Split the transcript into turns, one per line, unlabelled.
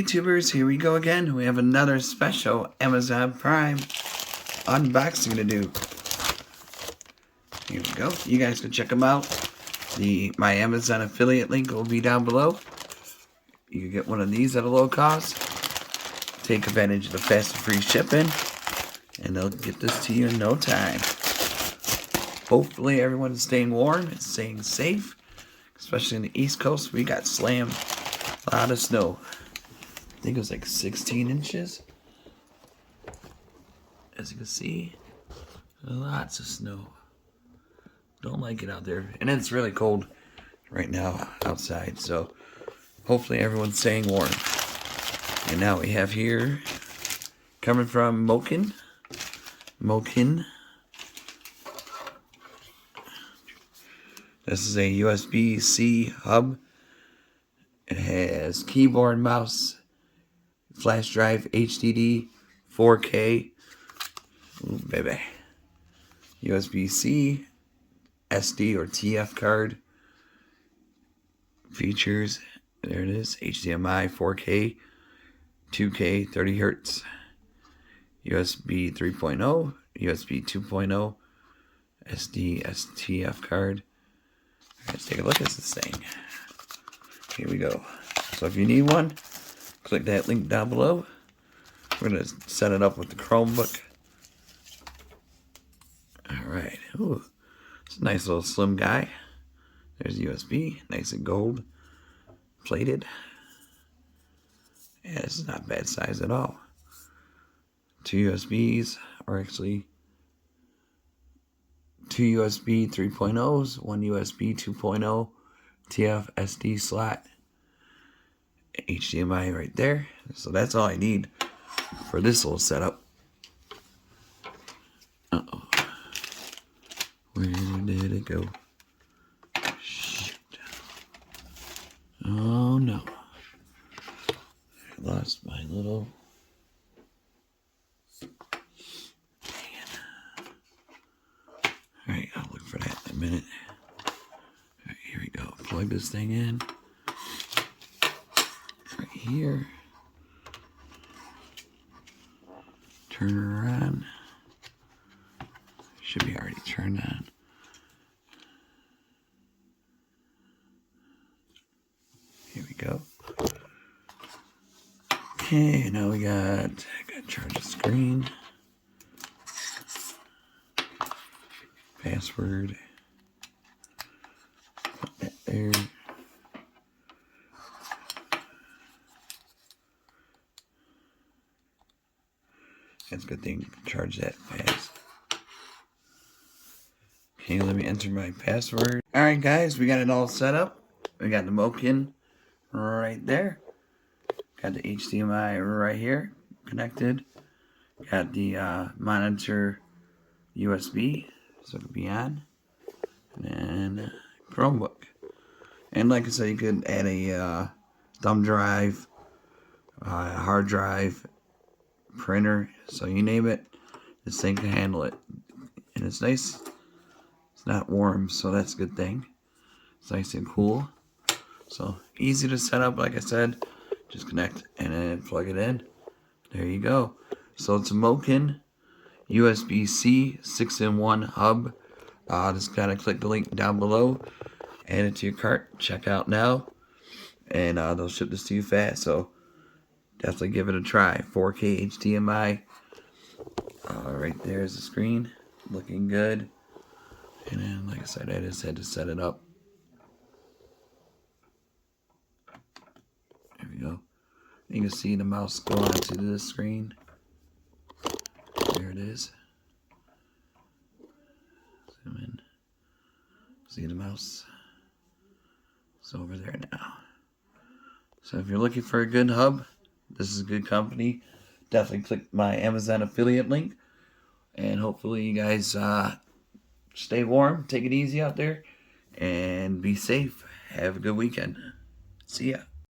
YouTubers, here we go again. We have another special Amazon Prime unboxing to do. Here we go. You guys can check them out. My Amazon affiliate link will be down below. You can get one of these at a low cost. Take advantage of the fast and free shipping, and they'll get this to you in no time. Hopefully everyone's staying warm and staying safe, especially in the East Coast. We got slammed. A lot of snow. I think it was like 16 inches. As you can see, lots of snow. Don't like it out there. And it's really cold right now outside. So hopefully everyone's staying warm. And now we have here, coming from MOKiN. This is a USB-C hub. It has keyboard, mouse, flash drive, HDD, 4K, ooh, baby, USB-C, SD or TF card, features, there it is, HDMI, 4K, 2K, 30 Hertz, USB 3.0, USB 2.0, SD, STF card. Let's take a look at this thing. Here we go. So if you need one, click that link down below. We're going to set it up with the Chromebook. Alright. Ooh, it's a nice little slim guy. There's USB. Nice and gold plated. Yeah, this is not bad size at all. 2 USBs, or actually 2 USB 3.0s, 1 USB 2.0, TF SD slot, HDMI right there. So that's all I need for this little setup. Uh-oh. Where did it go? Shoot. Oh no. I lost my little... Alright, I'll look for that in a minute. Alright, here we go. Plug this thing in. Right here. Turn her on. Should be already turned on. Here we go. Okay, now we got to charge the screen. Password. Put that there. That's a good thing. Charge that fast. Okay, let me enter my password. Alright guys, we got it all set up. We got the MOKiN right there. Got the HDMI right here connected. Got the monitor USB, so it'll be on. And then Chromebook. And like I said, you could add a thumb drive, hard drive, printer, so you name it, this thing can handle it. And it's nice. It's not warm, so that's a good thing. It's nice and cool. So easy to set up, like I said. Just connect and then plug it in. There you go. So it's a MOKiN USB-C 6-in-1 hub. Just gotta click the link down below, add it to your cart, check out now, and they'll ship this to you fast. So definitely give it a try. 4K HDMI. Right there's the screen, looking good. And then, like I said, I just had to set it up. There we go. You can see the mouse go onto the screen. There it is. Zoom in. See the mouse? It's over there now. So if you're looking for a good hub, this is a good company. Definitely click my Amazon affiliate link. And hopefully you guys stay warm, take it easy out there, and be safe. Have a good weekend. See ya.